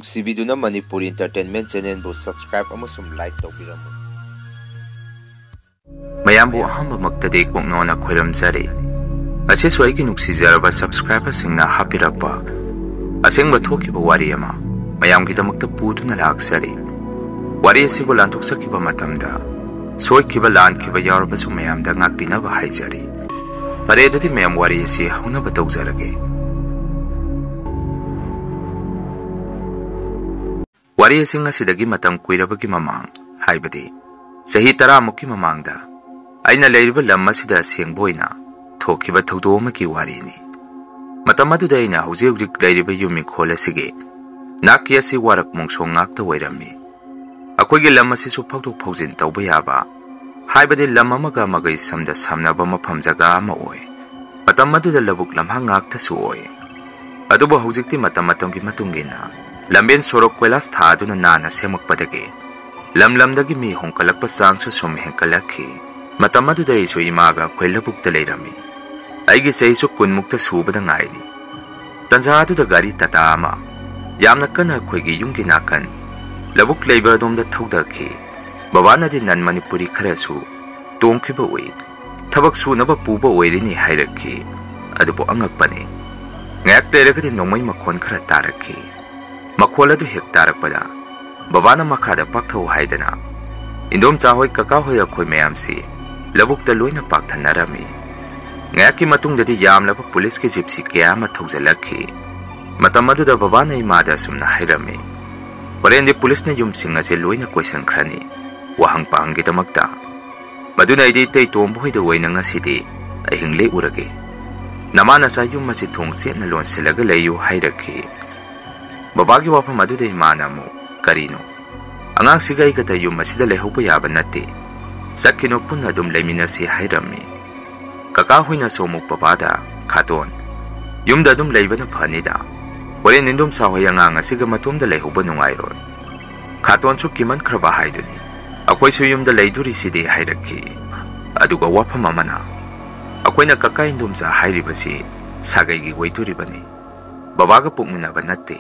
ꯅꯨꯡꯁꯤꯕꯤꯗꯨꯅ Manipur entertainment ꯆꯦꯅꯦꯜꯕꯨ subscribe ꯑꯃꯁꯨꯡ like ꯇꯧꯕꯤꯔꯝꯃꯨ ꯃꯌꯥꯝꯕꯨ ꯑꯍꯥꯟꯕꯃꯛꯇꯗꯤ ꯀꯣꯛꯅꯣꯅ ꯈꯣꯏꯔꯝꯖꯔꯤ ꯉꯁꯤꯁꯨ ꯑꯩꯒꯤ ꯅꯨꯡꯁꯤꯖꯔꯕ ꯁꯕꯁꯀ꯭ꯔꯥꯏꯕꯔꯁꯤꯡꯅ ꯍꯥꯞꯄꯤꯔꯛꯄ ꯑꯁꯦꯡꯕ ꯊꯣꯛꯈꯤꯕ ꯋꯥꯔꯤ ꯑꯃ ꯃꯌꯥꯝꯒꯤꯗꯃꯛꯇ ꯄꯨꯗꯨꯅ ꯂꯥꯛꯆꯔꯤ ꯋꯥꯔꯤ ꯑꯁꯤꯕꯨ ꯂꯥꯟꯊꯣꯛꯆꯈꯤꯕ ꯃꯇꯝꯗ ꯁꯣꯏꯈꯤꯕ ꯂꯥꯟꯈꯤꯕ ꯌꯥꯎꯔꯕꯁꯨ ꯃꯌꯥꯝꯗ ꯉꯥꯛꯄꯤꯅꯕ ꯍꯥꯏꯖꯔꯤ ꯐꯔꯦ ꯑꯗꯨꯗꯤ ꯃꯌꯥꯝ ꯋꯥꯔꯤ ꯑꯁꯤ ꯍꯧꯅꯕ ꯇꯧꯖꯔꯒꯦ ꯋꯥꯔꯤ ꯑꯁꯤ ꯉꯁꯤꯗꯒꯤ ꯃꯇꯝ ꯀꯨꯏꯔꯕꯒꯤ ꯃꯃꯥꯡ ꯍꯥꯏꯕꯗꯤ ꯆꯍꯤ 10ꯃꯨꯛꯀꯤ ꯃꯃꯥꯡꯗ ꯑꯩꯅ ꯂꯩꯔꯤꯕ ꯂꯝ ꯑꯁꯤꯗ ꯑꯁꯦꯡꯕ ꯑꯣꯏꯅ ꯊꯣꯛꯈꯤꯕ ꯊꯧꯗꯣꯛ ꯑꯃꯒꯤ ꯋꯥꯔꯤꯅꯤ ꯃꯇꯝ ꯑꯗꯨꯗ ꯑꯩꯅ ꯍꯧꯖꯤꯛ ꯂꯩꯔꯤꯕ ꯌꯨꯝꯏꯪꯈꯣꯜ ꯑꯁꯤꯒꯤ ꯅꯥꯛꯀꯤ ꯑꯁꯤ ꯋꯥꯔꯛ ꯃꯣꯡꯁꯣꯡ ꯉꯥꯛꯇ ꯑꯣꯏꯔꯝꯃꯤ ꯑꯩꯈꯣꯏꯒꯤ ꯂꯝ ꯑꯁꯤꯁꯨ ꯐꯥꯎꯗꯣꯛ ꯐꯥꯎꯖꯤꯟ ꯇꯧꯕ ꯌꯥꯕ ꯍꯥꯏꯕꯗꯤ ꯂꯝ ꯑꯃꯒ ꯑꯃꯒ ꯏꯁꯝꯗ ꯁꯝꯅꯕ ꯃꯐꯝ ꯖꯒꯥ ꯑꯃ ꯑꯣꯏ ꯃꯇꯝ ꯑꯗꯨꯗ ꯂꯧꯕꯨꯛ ꯂꯝꯍꯥꯡ ꯉꯥꯛꯇꯁꯨ ꯑꯣꯏ ꯑꯗꯨꯕꯨ ꯍꯧꯖꯤꯛꯇꯤ ꯃꯇꯝꯒꯤ ꯃꯇꯨꯡ ꯏꯟꯅ ꯂꯝꯕꯦꯟ ꯁꯣꯔꯣꯛ ꯀꯣꯏꯂꯥꯁ ꯊꯥꯗꯨꯅ ꯅꯥꯟꯅ ꯁꯦꯝꯃꯛꯄꯗꯒꯤ ꯂꯝꯗꯒꯤ ꯃꯤ ꯍꯣꯡꯀꯠꯂꯛꯄ ꯆꯥꯡꯁꯨ ꯁꯨꯝ ꯍꯦꯟꯀꯠꯂꯛꯈꯤ ꯃꯇꯝ ꯑꯗꯨꯗ ꯑꯩꯁꯨ ꯏꯃꯥꯒ ꯑꯩꯈꯣꯏ ꯂꯧꯕꯨꯛꯇ ꯂꯩꯔꯝꯃꯤ ꯑꯩꯒꯤ ꯆꯍꯤꯁꯨ 10ꯃꯨꯛꯇ ꯁꯨꯕꯗ ꯉꯥꯏꯔꯤ ꯇꯟꯖꯥ ꯑꯗꯨꯗ ꯒꯥꯔꯤ ꯇꯥꯇꯥ ꯑꯃ ꯌꯥꯝꯅ ꯀꯟꯅ ꯑꯩꯈꯣꯏꯒꯤ ꯌꯨꯝꯒꯤ ꯅꯥꯀꯟ ꯂꯧꯕꯨꯛ ꯂꯩꯕ ꯑꯗꯣꯝꯗ ꯊꯧꯗꯈꯤ ꯕꯕꯥꯅꯗꯤ ꯅꯟ ꯃꯅꯤꯄꯨꯔꯤ ꯈꯔꯁꯨ ꯇꯣꯡꯈꯤꯕ ꯎꯏ ꯊꯕꯛ ꯁꯨꯅꯕ ꯄꯨꯕ ꯑꯣꯏꯔꯤꯅꯤ ꯍꯥꯏꯔꯛꯈꯤ ꯑꯗꯨꯕꯨ ꯑꯉꯛꯄꯅꯤ ꯉꯥꯏꯍꯥꯛ ꯂꯩꯔꯒꯗꯤ ꯅꯣꯡꯃꯩ ꯃꯈꯣꯟ ꯈꯔ ꯇꯥꯔꯛꯈꯤ ꯃꯈꯣꯜ ꯑꯗꯨ ꯍꯦꯛ ꯇꯥꯔꯛꯄꯗ ꯕꯕꯥꯅ ꯃꯈꯥꯗ ꯄꯥꯛꯊꯧ ꯍꯥꯏꯗꯅ ꯏꯟꯗꯣꯝꯆꯥ ꯍꯣꯏ ꯀꯀꯥ ꯍꯣꯏ ꯑꯩꯈꯣꯏ ꯃꯌꯥꯝꯁꯤ ꯂꯧꯕꯨꯛꯇ ꯂꯣꯏꯅ ꯄꯥꯛꯊꯅꯔꯝꯃꯤ ꯉꯥꯏꯍꯥꯛꯀꯤ ꯃꯇꯨꯡꯗꯗꯤ ꯌꯥꯝꯂꯕ ꯄꯨꯂꯤꯁꯀꯤ ꯖꯤꯞꯁꯤ ꯀꯌꯥ ꯑꯃ ꯊꯧꯖꯤꯜꯂꯛꯈꯤ ꯃꯇꯝ ꯑꯗꯨꯗ ꯕꯕꯥꯅ ꯏꯃꯥꯗ ꯑꯁꯨꯝꯅ ꯍꯥꯏꯔꯝꯃꯤ ꯍꯣꯔꯦꯟꯗꯤ ꯄꯨꯂꯤꯁꯅ ꯌꯨꯝꯁꯤꯡ ꯑꯁꯤ ꯂꯣꯏꯅ ꯀꯣꯏꯁꯟꯈ꯭ꯔꯅꯤ ꯋꯥꯍꯪ ꯄꯥꯡꯒꯤꯗꯃꯛꯇ ꯃꯗꯨꯅ ꯑꯩꯗꯤ ꯏꯇꯩ ꯇꯣꯝꯕ ꯍꯣꯏꯗ ꯑꯣꯏꯅ ꯉꯁꯤꯗꯤ ꯑꯍꯤꯡ ꯂꯦꯛꯎꯔꯒꯦ ꯅꯃꯥꯅꯆꯥ ꯌꯨꯝ ꯑꯁꯤ ꯊꯣꯡ ꯆꯦꯠꯅ ꯂꯣꯟꯁꯤꯜꯂꯒ ꯂꯩꯌꯨ ꯍꯥꯏꯔꯛꯈꯤ ꯕꯕꯥꯒꯤ ꯋꯥꯐꯝ ꯑꯗꯨꯗ ꯏꯃꯥꯅ ꯑꯃꯨꯛ ꯀꯔꯤꯅꯣ ꯑꯉꯥꯡꯁꯤꯒ ꯑꯩꯒꯗ ꯌꯨꯝ ꯑꯁꯤꯗ ꯂꯩꯍꯧꯕ ꯌꯥꯕ ꯅꯠꯇꯦ ꯆꯠꯈꯤꯅꯣ ꯄꯨꯟꯅ ꯑꯗꯨꯝ ꯂꯩꯃꯤꯟꯅꯁꯤ ꯍꯥꯏꯔꯝꯃꯤ ꯀꯀꯥ ꯍꯣꯏꯅꯁꯨ ꯑꯃꯨꯛ ꯕꯕꯥꯗ ꯈꯥꯇꯣꯟ ꯌꯨꯝꯗ ꯑꯗꯨꯝ ꯂꯩꯕꯅ ꯐꯅꯤꯗ ꯍꯣꯔꯦꯟ ꯏꯟꯗꯣꯝꯆꯥ ꯍꯣꯏ ꯑꯉꯥꯡ ꯑꯁꯤꯒ ꯃꯇꯣꯝꯗ ꯂꯩꯍꯧꯕ ꯅꯨꯡꯉꯥꯏꯔꯣꯏ ꯈꯥꯇꯣꯟꯁꯨ ꯀꯤꯃꯟꯈ꯭ꯔꯕ ꯍꯥꯏꯗꯨꯅꯤ ꯑꯩꯈꯣꯏꯁꯨ ꯌꯨꯝꯗ ꯂꯩꯗꯣꯔꯤꯁꯤꯗꯤ ꯍꯥꯏꯔꯛꯈꯤ ꯑꯗꯨꯒ ꯋꯥꯐꯝ ꯑꯃꯅ ꯑꯩꯈꯣꯏꯅ ꯀꯀꯥ ꯏꯟꯗꯣꯝꯆꯥ ꯍꯥꯏꯔꯤꯕꯁꯤ ꯁꯥꯒꯩꯒꯤ ꯑꯣꯏꯗꯣꯔꯤꯕꯅꯤ ꯕꯕꯥꯒ ꯄꯣꯛꯃꯤꯟꯅꯕ ꯅꯠꯇꯦ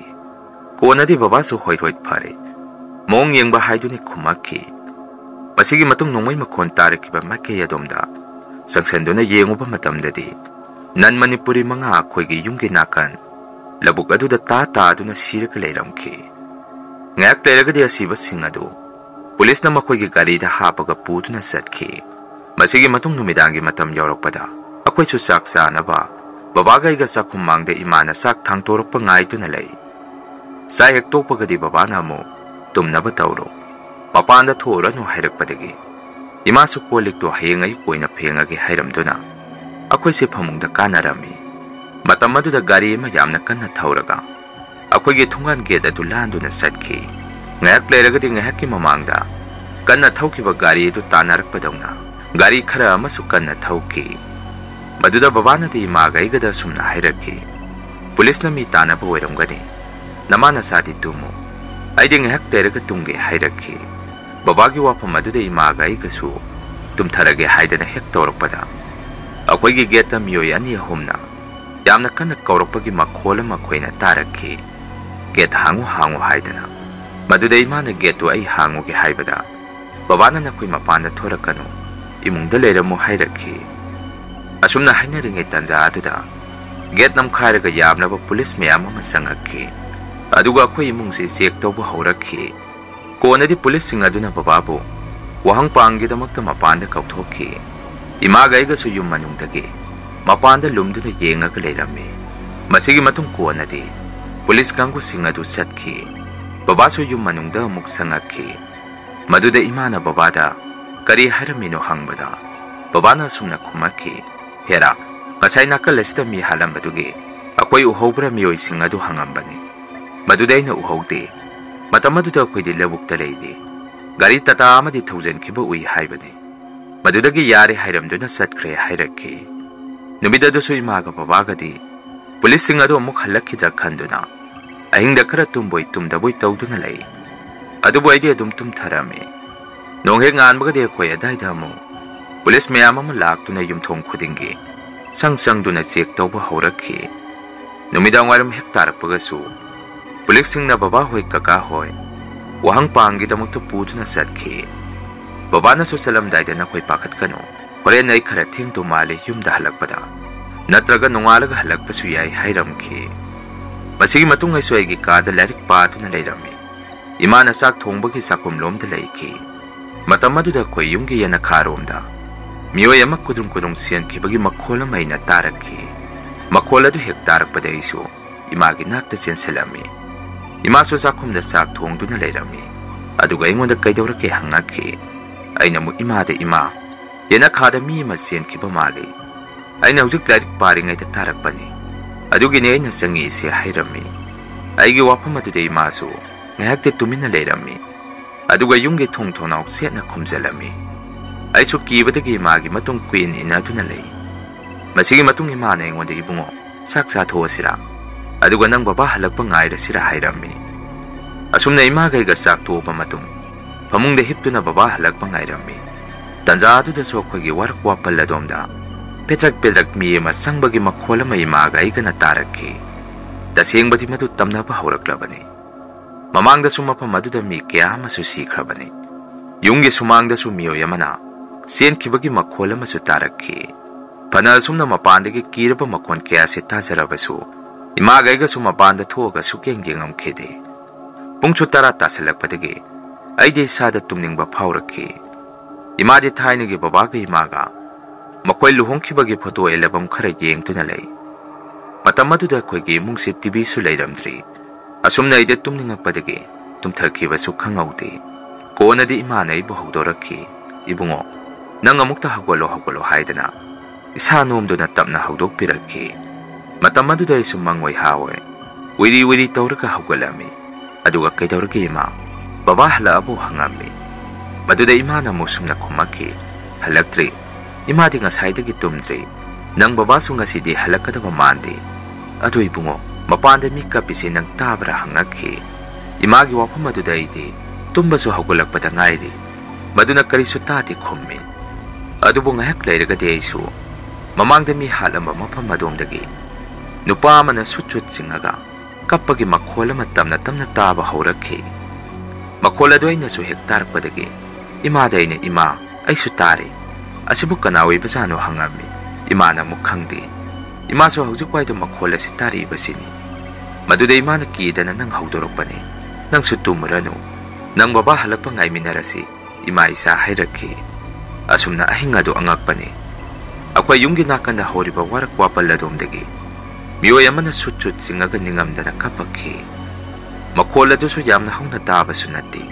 ꯀꯣꯟꯅꯗꯤ ꯕꯕꯥꯁꯨ ꯍꯣꯏ ꯐꯔꯦ ꯃꯑꯣꯡ ꯌꯦꯡꯕ ꯍꯥꯏꯗꯨꯅꯤ ꯈꯨꯝꯃꯛꯈꯤ ꯃꯁꯤꯒꯤ ꯃꯇꯨꯡ ꯅꯣꯡꯃꯩ ꯃꯈꯣꯟ ꯇꯥꯔꯛꯈꯤꯕ ꯃꯥꯏꯀꯩ ꯑꯗꯣꯝꯗ ꯆꯪꯁꯟꯗꯨꯅ ꯌꯦꯡꯉꯨꯕ ꯃꯇꯝꯗꯗꯤ ꯅꯟ ꯃꯅꯤꯄꯨꯔꯤ 5 ꯑꯩꯈꯣꯏꯒꯤ ꯌꯨꯝꯒꯤ ꯅꯥꯀꯟ ꯂꯧꯕꯨꯛ ꯑꯗꯨꯗ ꯇꯥꯗꯨꯅ ꯁꯤꯔꯒ ꯂꯩꯔꯝꯈꯤ ꯉꯥꯏꯍꯥꯛ ꯂꯩꯔꯒꯗꯤ ꯑꯁꯤꯕꯁꯤꯡ ꯑꯗꯨ ꯄꯨꯂꯤꯁꯅ ꯃꯈꯣꯏꯒꯤ ꯒꯥꯔꯤꯗ ꯍꯥꯞꯄꯒ ꯄꯨꯗꯨꯅ ꯆꯠꯈꯤ ꯃꯁꯤꯒꯤ ꯃꯇꯨꯡ ꯅꯨꯃꯤꯗꯥꯡꯒꯤ ꯃꯇꯝ ꯌꯧꯔꯛꯄꯗ ꯑꯩꯈꯣꯏꯁꯨ ꯆꯥꯛ ꯆꯥꯅꯕ ꯕꯕꯥꯒ ꯑꯩꯒ ꯆꯥꯛꯈꯨꯝ ꯃꯥꯡꯗ ꯏꯃꯥꯅ ꯆꯥꯛ ꯊꯥꯡꯇꯣꯔꯛꯄ ꯉꯥꯏꯗꯨꯅ ꯂꯩ ꯆꯥꯛ ꯍꯦꯛ ꯇꯣꯛꯄꯒꯗꯤ ꯕꯕꯥꯅ ꯑꯃꯨꯛ ꯇꯨꯝꯅꯕ ꯇꯧꯔꯣ ꯃꯄꯥꯟꯗ ꯊꯣꯛꯎꯔꯅꯨ ꯍꯥꯏꯔꯛꯄꯗꯒꯤ ꯏꯃꯥꯁꯨ ꯀꯣꯜꯂꯤꯛꯇꯣ ꯍꯌꯦꯡ ꯑꯌꯨꯛ ꯑꯣꯏꯅ ꯐꯦꯡꯉꯒꯦ ꯍꯥꯏꯔꯝꯗꯨꯅ ꯑꯩꯈꯣꯏꯁꯦ ꯐꯃꯨꯡꯗ ꯀꯥꯟꯅꯔꯝꯃꯤ ꯃꯇꯝ ꯑꯗꯨꯗ ꯒꯥꯔꯤ ꯑꯃ ꯌꯥꯝꯅ ꯀꯟꯅ ꯊꯧꯔꯒ ꯑꯩꯈꯣꯏꯒꯤ ꯊꯣꯡꯒꯥꯟ ꯒꯦꯠ ꯑꯗꯨ ꯂꯥꯟꯗꯨꯅ ꯆꯠꯈꯤ ꯉꯥꯏꯍꯥꯛ ꯂꯩꯔꯒꯗꯤ ꯉꯥꯏꯍꯥꯛꯀꯤ ꯃꯃꯥꯡꯗ ꯀꯟꯅ ꯊꯧꯈꯤꯕ ꯒꯥꯔꯤ ꯑꯗꯨ ꯇꯥꯟꯅꯔꯛꯄꯗꯧꯅ ꯒꯥꯔꯤ ꯈꯔ ꯑꯃꯁꯨ ꯀꯟꯅ ꯊꯧꯈꯤ ꯃꯗꯨꯗ ꯕꯕꯥꯅꯗꯤ ꯏꯃꯥꯒ ꯑꯩꯒꯗ ꯁꯨꯝꯅ ꯍꯥꯏꯔꯛꯈꯤ ꯄꯨꯂꯤꯁꯅ ꯃꯤ ꯇꯥꯟꯅꯕ ꯑꯣꯏꯔꯝꯒꯅꯤ ꯅꯃꯥꯅꯆꯥꯗꯤ ꯇꯨꯝꯃꯨ ꯑꯩꯗꯤ ꯉꯥꯏꯍꯥꯛ ꯂꯩꯔꯒ ꯇꯨꯝꯒꯦ ꯍꯥꯏꯔꯛꯈꯤ ꯕꯕꯥꯒꯤ ꯋꯥꯐꯝ ꯑꯗꯨꯗ ꯏꯃꯥꯒ ꯑꯩꯒꯁꯨ ꯇꯨꯝꯊꯔꯒꯦ ꯍꯥꯏꯗꯅ ꯍꯦꯛ ꯇꯧꯔꯛꯄꯗ ꯑꯩꯈꯣꯏꯒꯤ ꯒꯦꯠꯇ ꯃꯤꯑꯣꯏ 2-3ꯅ ꯌꯥꯝꯅ ꯀꯟꯅ ꯀꯧꯔꯛꯄꯒꯤ ꯃꯈꯣꯜ ꯑꯃ ꯑꯩꯈꯣꯏꯅ ꯇꯥꯔꯛꯈꯤ ꯒꯦꯠ ꯍꯥꯡꯉꯨ ꯍꯥꯏꯗꯅ ꯃꯗꯨꯗ ꯏꯃꯥꯅ ꯒꯦꯠꯇꯨ ꯑꯩ ꯍꯥꯡꯉꯨꯒꯦ ꯍꯥꯏꯕꯗ ꯕꯕꯥꯅ ꯅꯈꯣꯏ ꯃꯄꯥꯟꯗ ꯊꯣꯔꯛꯀꯅꯨ ꯏꯃꯨꯡꯗ ꯂꯩꯔꯝꯃꯨ ꯍꯥꯏꯔꯛꯈꯤ ꯑꯁꯨꯝꯅ ꯍꯥꯏꯅꯔꯤꯉꯩ ꯇꯟꯖꯥ ꯑꯗꯨꯗ ꯒꯦꯠ ꯅꯝꯈꯥꯏꯔꯒ ꯌꯥꯝꯂꯕ ꯄꯨꯂꯤꯁ ꯃꯌꯥꯝ ꯑꯃ ꯆꯪꯉꯛꯈꯤ ꯑꯗꯨꯒ ꯑꯩꯈꯣꯏ ꯏꯃꯨꯡꯁꯤ ꯆꯦꯛ ꯇꯧꯕ ꯍꯧꯔꯛꯈꯤ ꯀꯣꯟꯅꯗꯤ ꯄꯨꯂꯤꯁꯁꯤꯡ ꯑꯗꯨꯅ ꯕꯕꯥꯕꯨ ꯋꯥꯍꯪ ꯄꯥꯡꯒꯤꯗꯃꯛꯇ ꯃꯄꯥꯟꯗ ꯀꯧꯊꯣꯛꯈꯤ ꯏꯃꯥꯒ ꯑꯩꯒꯁꯨ ꯌꯨꯝ ꯃꯅꯨꯡꯗꯒꯤ ꯃꯄꯥꯟꯗ ꯂꯨꯝꯗꯨꯅ ꯌꯦꯡꯉꯒ ꯂꯩꯔꯝꯃꯤ ꯃꯁꯤꯒꯤ ꯃꯇꯨꯡ ꯀꯣꯟꯅꯗꯤ ꯄꯨꯂꯤꯁ ꯀꯥꯡꯕꯨꯁꯤꯡ ꯑꯗꯨ ꯆꯠꯈꯤ ꯕꯕꯥꯁꯨ ꯌꯨꯝ ꯃꯅꯨꯡꯗ ꯑꯃꯨꯛ ꯆꯪꯉꯛꯈꯤ ꯃꯗꯨꯗ ꯏꯃꯥꯅ ꯕꯕꯥꯗ ꯀꯔꯤ ꯍꯥꯏꯔꯝꯃꯤꯅꯣ ꯍꯪꯕꯗ ꯕꯕꯥꯅ ꯑꯁꯨꯝꯅ ꯈꯨꯝꯃꯛꯈꯤ ꯍꯦꯔꯥ ꯉꯁꯥꯏ ꯅꯥꯀꯜ ꯑꯁꯤꯗ ꯃꯤ ꯍꯥꯜꯂꯝꯕꯗꯨꯒꯤ ꯑꯩꯈꯣꯏ ꯎꯍꯧꯕ꯭ꯔꯥ ꯃꯤꯑꯣꯏꯁꯤꯡ ꯑꯗꯨ ꯍꯪꯉꯝꯕꯅꯤ ꯃꯗꯨꯗ ꯑꯩꯅ ꯎꯍꯧꯗꯦ ꯃꯇꯝ ꯑꯗꯨꯗ ꯑꯩꯈꯣꯏꯗꯤ ꯂꯧꯕꯨꯛꯇ ꯂꯩꯔꯤ ꯒꯥꯔꯤ ꯇꯥꯇꯥ ꯑꯃꯗꯤ ꯊꯧꯖꯤꯟꯈꯤꯕ ꯎꯏ ꯍꯥꯏꯕꯅꯤ ꯃꯗꯨꯗꯒꯤ ꯌꯥꯔꯦ ꯍꯥꯏꯔꯝꯗꯨꯅ ꯆꯠꯈ꯭ꯔꯦ ꯍꯥꯏꯔꯛꯈꯤ ꯅꯨꯃꯤꯠ ꯑꯗꯨꯁꯨ ꯏꯃꯥꯒ ꯕꯕꯥꯒꯗꯤ ꯄꯨꯂꯤꯁꯁꯤꯡ ꯑꯗꯨ ꯑꯃꯨꯛ ꯍꯜꯂꯛꯈꯤꯗ꯭ꯔꯥ ꯈꯟꯗꯨꯅ ꯑꯍꯤꯡꯗ ꯈꯔ ꯇꯨꯝꯕꯣꯏ ꯇꯨꯝꯗꯕꯣꯏ ꯇꯧꯗꯨꯅ ꯂꯩ ꯑꯗꯨꯕꯨ ꯑꯩꯗꯤ ꯑꯗꯨꯝ ꯇꯨꯝꯊꯔꯝꯃꯤ ꯅꯣꯡ ꯍꯦꯛ ꯉꯥꯟꯕꯒꯗꯤ ꯑꯩꯈꯣꯏ ꯑꯗꯥꯏꯗ ꯑꯃꯨꯛ ꯄꯨꯂꯤꯁ ꯃꯌꯥꯝ ꯑꯃ ꯂꯥꯛꯇꯨꯅ ꯌꯨꯝꯊꯣꯡ ꯈꯨꯗꯤꯡꯒꯤ ꯆꯪꯗꯨꯅ ꯆꯦꯛ ꯇꯧꯕ ꯍꯧꯔꯛꯈꯤ ꯅꯨꯃꯤꯗꯥꯡ ꯋꯥꯏꯔꯝ ꯍꯦꯛ ꯇꯥꯔꯛꯄꯒꯁꯨ Puliksingna baba hoy kaka hoy wahang panggidamakta puduna satki. Baba na salamdayda na ko'y pakatkano. Horen ay karating tumali yumda halagpada. Natraga nungalaga halagpasuyay hayramki. Masigi matungay suwaygi kada larik pato na layrami. Ima na sak thongbagi sakumlom da layki. Matamaduda ko'y yunggi yan nakaromda. Miyoy amak kudung siyan ki bagi makola may nataraki. Makola do hektarak pada iso. Imagi nakta siyan salami. Imaso sakum da sak thongdo na layrami. Aduga ingon da kaydawra ki hangaki. Ay namu ima da ima. Yan akada mi masiyan ki bamali. Ay naujik larik paring ay tatarak bani. Adugi niya na sangi siya hayrami. Ay giwapam aduda imaso. Ngayagte tumin na layrami. Aduga yunggi thong-thonaw siya na kumzalami. Ay so kibadagi imagi matong queen ina ito na lay. Masigi matong ima na ingon da ibungo. Saksa tuwa sila. Aduga nang babahalag pa ngayra sila hayrami. Asum na imagay gasak tuwa pa matong. Pamung da hipto na babahalag pa ngayrami. Tanza ato da so kwagi warakwa paladom da. Petrag miye masang bagi makola may imagay ka nataraki. Dasiyang bati matutam na pahuraklabani. Mamang da sumapamadu da mi kaya masusikrabani. Yung sumang da sumiyo yamana. Siyan kibagi makola masutaraki. Panasum na mapandagi kira pa makon kaya si tazarabasu. Imagay ka sumapanda tuwaga sukyang-gyangam kede. Pungcho tarata sa lagpadagi, ay di sada tumning bapauraki. Imadi tayo nagi babaga imaga, makoy luhong kibagi pato ay labam karayeng tunalay. Matamado da ko'y gimong si TV sulay ramdri. Asum na idat tumning agpadagi, tumtarkiba sukang awdi. Ko na di imanay buhagdoraki, ibungo, nang amukta hagwalo haydana. Isa numdo na tap na hagdog piraki. Matamado da sumangway hawe. Wiri tawraka hagwalami. Aduga kay tawraka ima. Babahala abo hangami. Maduda ima na musum na kumaki. Halagtri. Ima di nga saydagi tumdri. Nang babaso nga si di halagkada mamandi. Ado ibungo. Mapanda mi kapisin ng tabra hangaki. Imagi wapa maduda iti. Tumbaso hagwalag pada ngayri. Maduna karisutati kummin. Ado bunga haklay raga di iso. Mamangda mi halam mapamadumdagi. Nupa man na sutut singaga, kapag makola matam na taba hauraki. Makola doy na su hektar padagi, imaday na ima ay sutari. Asibuk kanaway basano hangami, ima na mukhang di. Ima so haujukway do makola si tari basini. Maduday ima nakida na nang haudorok pa ni, nang sutumurano, nang babahalag pa ngay minarasi, ima isa hayraki. Asum na ahingado angag pa ni. Ako ay yung ginakan na horiba warakwa paladom dagi. Miyoy man na sutut singaga ningam da nakapaki. Makola do suyam na hong nataba sunati.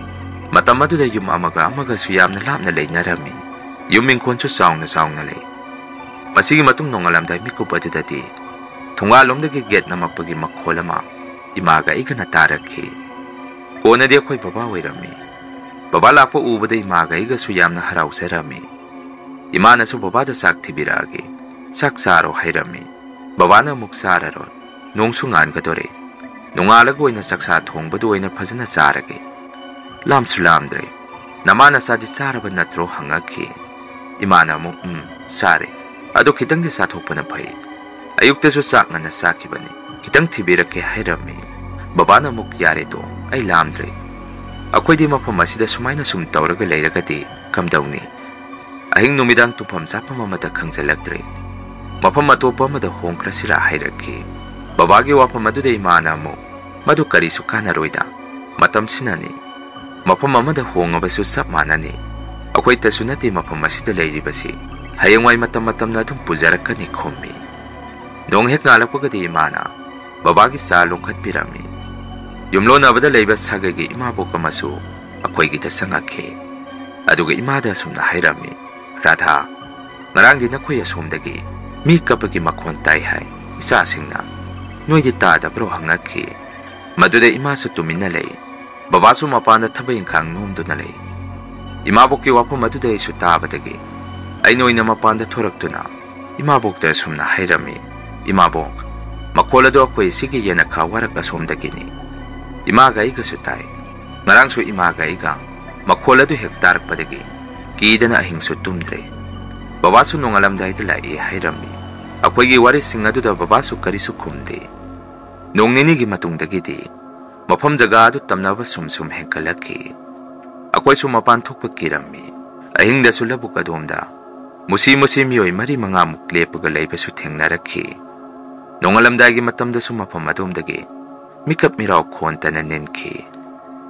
Matamado da yung amaga suyam na lam na lay narami. Yung mingkon so saong na lay. Masigi matong nung alam da mikupado dati. Tungalom da giget na mapagi makola ma. Imaga ika nataraki. Kona di ako'y babaway rami. Babala po uba da imaga ika suyam na haraw sa rami. Imana so babada sak tibiragi. Sak saro hay rami. Babana muksararon, nung sungan ka dore. Nung alagoy na saksatong baduay na pazana sarage. Lam sulamdre, namana sa disaraban na tro hangaki. Imana mo, sare. Ado kitang disatok pa na pay. Ayuk ta susak nga nasaki ba ni. Kitang tibira kay hayrami. Babana mukyari to, ay lamdre. Ako'y di mapamasida sumay na sumtawraga layragati, kamdaw ni. Ahing numidang tupamsa pa mamatakang salagdre. Mapamato pa madahong krasira hayraki. Babagi wapa maduda imana mo. Madu kariso ka na roida. Matam sinani. Mapamamadahong abaso sap manani. Ako'y tasunati mapamasida layri basi. Hayangway matam-matam na itong pujarak ka ni Kumi. Noong hekngalap ko gadi imana. Babagi salong kat pirami. Yumlo na bada laybas hagagi imabo ka maso. Ako'y kita sangaki. Aduga imada sum na hayrami. Radha. Ngarang din ako'y asumdagi. Mi kapag makwantay hay, isasing na. Nuy di tada bro hangaki. Maduda imaso tuminalay. Babaso mapanda tabayin kang numdo nalay. Imabok iwapo maduda iso tabadagi. Ay nuy na mapanda torak na. Imabok da sum na hayrami. Imabok. Makola do ako'y sige yan nakawarak asumdagi ni. Imagay ka sutay. Ngarang so imagay ka. Makola do hektar padagi. Kida na ahing sutumdre. Babaso nung alam dahil tala hayrami. Ako'y giwaris singado da babaso kariso kumdi. Nung ninigi matungdagi di, Mafam jaga adu tamnaba sum henkalaki. Akwai su mapan thokpa kirami. Ahing da su labuk adomda. Musi miyoi mari manga muklepaga leibasu thengnaraki. Nongalamdagi matamda su mafam adomdagi. Mikap mirao khontana nenki.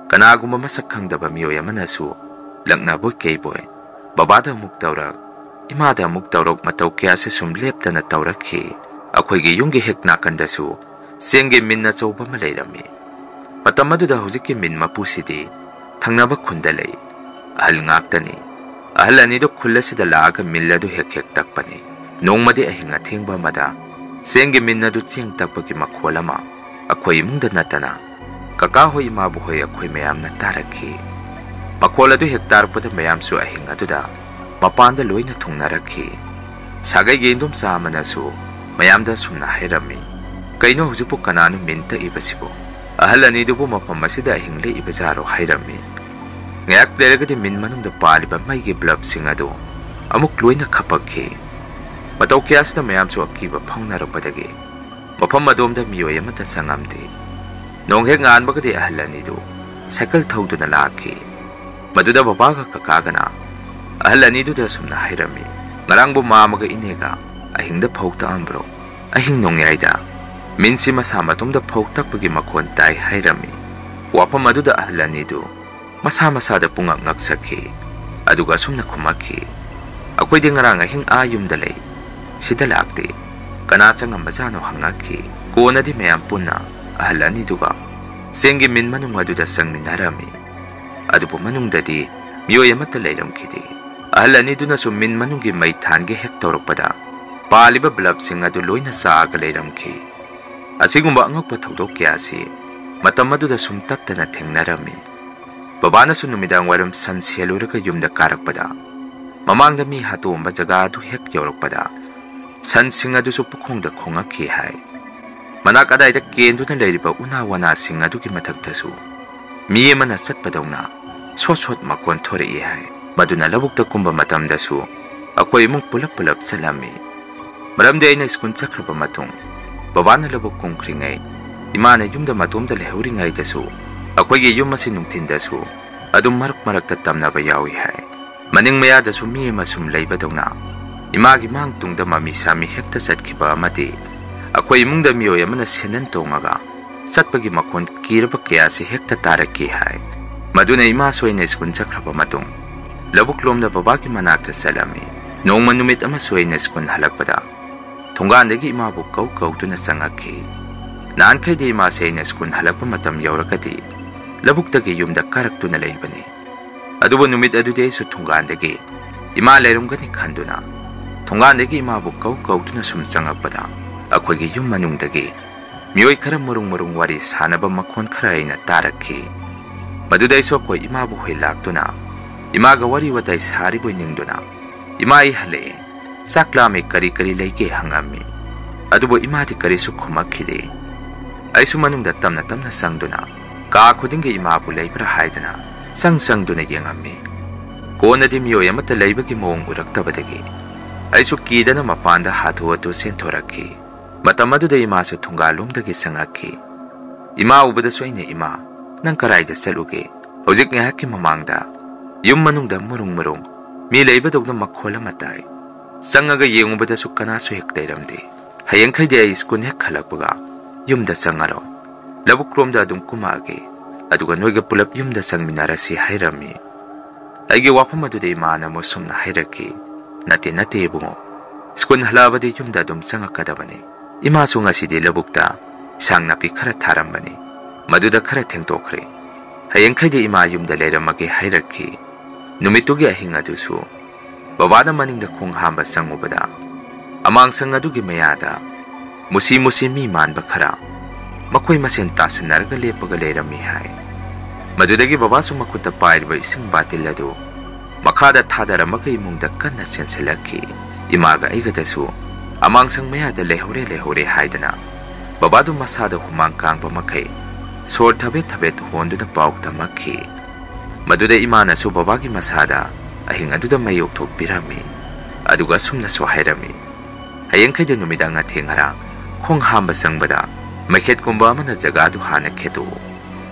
Kanagumba masak khangdaba miyoi amanasu laknaboy kayboy. Babada amuk tawrak. Imada amuk tawrak mataw kaya sa sumleptana tawrakki. Akoygi yunggi hek nakandasu sengge minna chawba malayrami. Matam aduda hujikki min mapusidi thangnaba khunda lay. Ahal ngaktani. Ahal anido khullasida laaga milladu hek takpani. Nongmadi ahinga thengba mada sengge minnadu cheng takpagi makholama akoy imungda natana kaka hoy imabu hoy akoy mayamna tarakhi. Makholadu hek tarpada mayamsu ahinga duda mapanda loina thungnaraki. Sagay gendom sa amanasu mayamda sumna hairami. Kaino hujipu kananu minta ibasibo. Ahal anidubu mapam masida ahingle ibazaro hairami. Ngayak leragadi min manungda paliba maygi blab singado amuk loina khapakhi. Mataw kiyasda mayamsu akiba phongnarappadagi mapam adomda miyoy amata sangamdi. Nonghek nganbagadi ahal anidu cycle thawduna lakhi. Maduda babaga kakagana ahal aniduda sumna hairami. Ngarangbu mamaga inega ahingda phawta ambro. Ahing nongyayda minsi masa matumda phawtakpagi makhon tai hairami. Wapam aduda ahal anidu masa-masada pungak ngaksakhi. Aduga sumna khumakhi. Akoy di ngarang ahing ayumda lay. Sida lakti. Kana changamba jano hangakhi. Kona di mayam punna ahal aniduga sengge min manung aduda sangminarami. Adubo manungda di miyoy amata layramkhidi. Ahal aniduna su min manunggi may thange hek tawrakpada paliba blab sing adu loina saaga layramkhi. Asigumba angakpa thawdok kayasi matam aduda sum tattana thengnarami. Babana su numidang waram san siyaluraga yumda karakpada. Mamangda mi hatomba jaga adu hek yawrakpada. San sing adu su pukhongda khongakhi hai. Manak adayda kenduna layriba una-wana sing adugi mathagtasu mi amana satpadawna sot makon thorei hai. Maduna labukta kumba matamdasu akoy imung pulap salami. Maramde ayna skun chakraba matung babana labuk kungkringay imana yumda matumda lehuringay dasu akoygi yum masi nungtindasu adum marak-marakta tamnaba yawi hai. Maning mayadasu mi masum laybadawna imagi mang tungda mamisami hekta satkiba amati akoy imungda miyoy amana senan tongaga satpagi makon kiraba kayasi hekta tarakki hai. Maduna ima soyna skun chakraba matung labuk lomda babaki manakta salami. Nong manumit ama soyna skun halakpada thongandagi imabu kaw-kawtuna sangakhi. Naan kay di ima sayna skun halakpa matam yawrakadi labuktagi yumda karaktuna laybani. Adubo numit adude su thongandagi ima layrumgani khanduna thongandagi imabu kaw-kawtuna sum sangakpada akoygi yum manungdagi miyoy khara murung wari sanaba makhon khara ayna tarakhi. Madudai so akoy imabu hoy laktuna imaga wari watay sariboy ningduna ima ihale saklame kari layge hangami. Adubo imati kari su khumakhide ay su manungda tamna sangduna ka khudingi imabu laybra haidana sangduna yengami. Kona di miyoy amata laybagi mawong uraktabadagi ay su kidana mapanda hathuatu senthoraki. Matam aduda ima su thungalomdagi sangakhi. Ima ubada su ayna ima nang karayda saluge hojik ngahakki mamangda yum manungda murung mi laybadogna makhola matay sangaga yengubada su kanasu hek layramdi. Hayang khaydi ay skun hek khalakpaga yumda sangaro labukromda adum kumage aduga noiga pulap yumda sangminarasi hairami. Aygi wapam aduda imana mo sumna hairaki nate bungo skun halabadi yumda adum sangakadabani. Ima su ngasidi labukta sang napi khara tharambani maduda khara thengtokre. Hayang khaydi ima yumda layramage hairaki. Numitugi ahing adusu babada maningda khung hamba sangubada amang sang adugi mayada musi mi manba khara makoy masen tasanarga lepaga layrami hai. Madudagi babasu makuta pairba ising batil adu makhada thadaramaka imungda kanna senselakhi. Imaga aigadasu amang sang mayada lehore haidana babadu masada humang kangba makai sor thabet honduna paukta makhi. Maduda imana su babagi masada ahing aduda mayok thok pirami aduga sumna so hairami. Hayang khayda numidanga thengara khong hamba sangbada makhet kumba amana jaga du hana khetu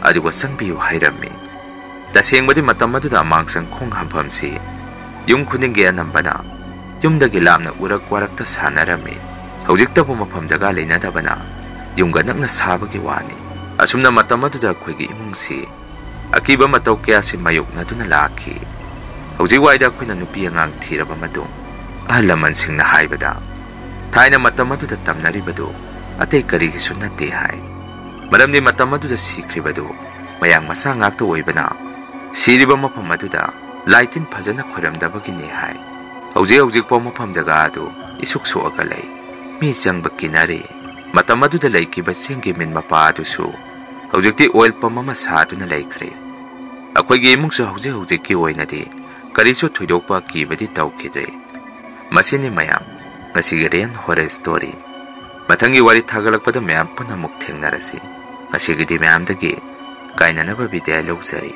ꯑꯗꯨꯒ ꯆꯪꯕꯤꯌꯨ ꯍꯥꯏꯔꯝꯃꯤ꯫ ꯇꯁꯦꯡꯕꯗꯤ ꯃꯇꯝ ꯑꯗꯨꯗ ꯑꯃꯥꯡꯁꯪ ꯈꯣꯡ ꯍꯥꯝꯐꯝꯁꯤ ꯌꯨꯝ ꯈꯨꯗꯤꯡꯒꯤ ꯑꯅꯝꯕꯅ ꯌꯨꯝꯗꯒꯤ ꯂꯥꯞꯅ ꯎꯔꯛ ꯋꯥꯔꯛꯇ ꯁꯥꯟꯅꯔꯝꯃꯤ꯫ ꯍꯧꯖꯤꯛꯇꯕꯨ ꯃꯐꯝ ꯖꯒꯥ ꯂꯩꯅꯗꯕꯅ ꯌꯨꯝꯒ ꯅꯛꯅ ꯁꯥꯕꯒꯤ ꯋꯥꯅꯤ꯫ ꯑꯁꯨꯝꯅ ꯃꯇꯝ ꯑꯗꯨꯗ ꯑꯩꯈꯣꯏꯒꯤ ꯏꯃꯨꯡꯁꯤ ꯑꯀꯤꯕ ꯃꯇꯧ ꯀꯌꯥꯁꯤ ꯃꯥꯌꯣꯛꯅꯗꯨꯅ ꯂꯥꯛꯈꯤ꯫ ꯍꯧꯖꯤꯛ ꯋꯥꯏꯗ ꯑꯩꯈꯣꯏꯅ ꯅꯨꯄꯤ ꯑꯉꯥꯡ ꯊꯤꯔꯕ ꯃꯇꯨꯡ ꯑꯍꯜ ꯂꯃꯟꯁꯤꯡꯅ ꯍꯥꯏꯕꯗ ꯊꯥꯏꯅ ꯃꯇꯝ ꯑꯗꯨꯗ ꯇꯝꯅꯔꯤꯕꯗꯨ ꯑꯇꯩ ꯀꯔꯤꯒꯤꯁꯨ ꯅꯠꯇꯦ ꯍꯥꯏ꯫ ꯃꯔꯝꯗꯤ ꯃꯇꯝ ꯑꯗꯨꯗ ꯁꯤꯈ꯭ꯔꯤꯕꯗꯨ ꯃꯌꯥꯡ ꯃꯆꯥ ꯉꯥꯛꯇ ꯑꯣꯏꯕꯅ ꯁꯤꯔꯤꯕ ꯃꯐꯝ ꯑꯗꯨꯗ ꯂꯥꯏꯇꯤꯟ ꯐꯖꯅ ꯈꯣꯏꯔꯝꯗꯕꯒꯤꯅꯤ ꯍꯥꯏ꯫ ꯍꯧꯖꯤꯛꯐꯥꯎ ꯃꯐꯝ ꯖꯒꯥ ꯑꯗꯨ ꯏꯁꯨꯛ ꯁꯣꯛꯑꯒ ꯂꯩ꯫ ꯃꯤ ꯆꯪꯕ ꯀꯤꯅꯔꯤ꯫ ꯃꯇꯝ ꯑꯗꯨꯗ ꯂꯩꯈꯤꯕ ꯆꯤꯡꯒꯤ ꯃꯤꯟ ꯃꯄꯥ ꯑꯗꯨꯁꯨ ꯍꯧꯖꯤꯛꯇꯤ ꯑꯣꯏꯜ ꯄꯝ ꯑꯃ ꯁꯥꯗꯨꯅ ꯂꯩꯈ꯭ꯔꯦ꯫ ꯑꯩꯈꯣꯏꯒꯤ ꯏꯃꯨꯡꯁꯨ ꯍꯧꯖꯤꯛꯀꯤ ꯑꯣꯏꯅꯗꯤ ꯀꯔꯤꯁꯨ ꯊꯣꯏꯗꯣꯛꯄ ꯀꯤꯕꯗꯤ ꯇꯧꯈꯤꯗ꯭ꯔꯦ꯫ ꯃꯁꯤꯅꯤ ꯃꯌꯥꯝ ꯉꯁꯤꯒꯤ ꯔꯤꯌꯦꯜ ꯍꯣꯔꯔ ꯁ꯭ꯇꯣꯔꯤ꯫ ꯃꯊꯪꯒꯤ ꯋꯥꯔꯤ ꯊꯥꯒꯠꯂꯛꯄꯗ ꯃꯌꯥꯝ ꯄꯨꯟꯅ ꯑꯃꯨꯛ ꯊꯦꯡꯅꯔꯁꯤ꯫ ꯉꯁꯤꯒꯤꯗꯤ ꯃꯌꯥꯝꯗꯒꯤ ꯀꯥꯏꯅꯅꯕ ꯕꯤꯗꯥꯏ ꯂꯧꯖꯔꯤ꯫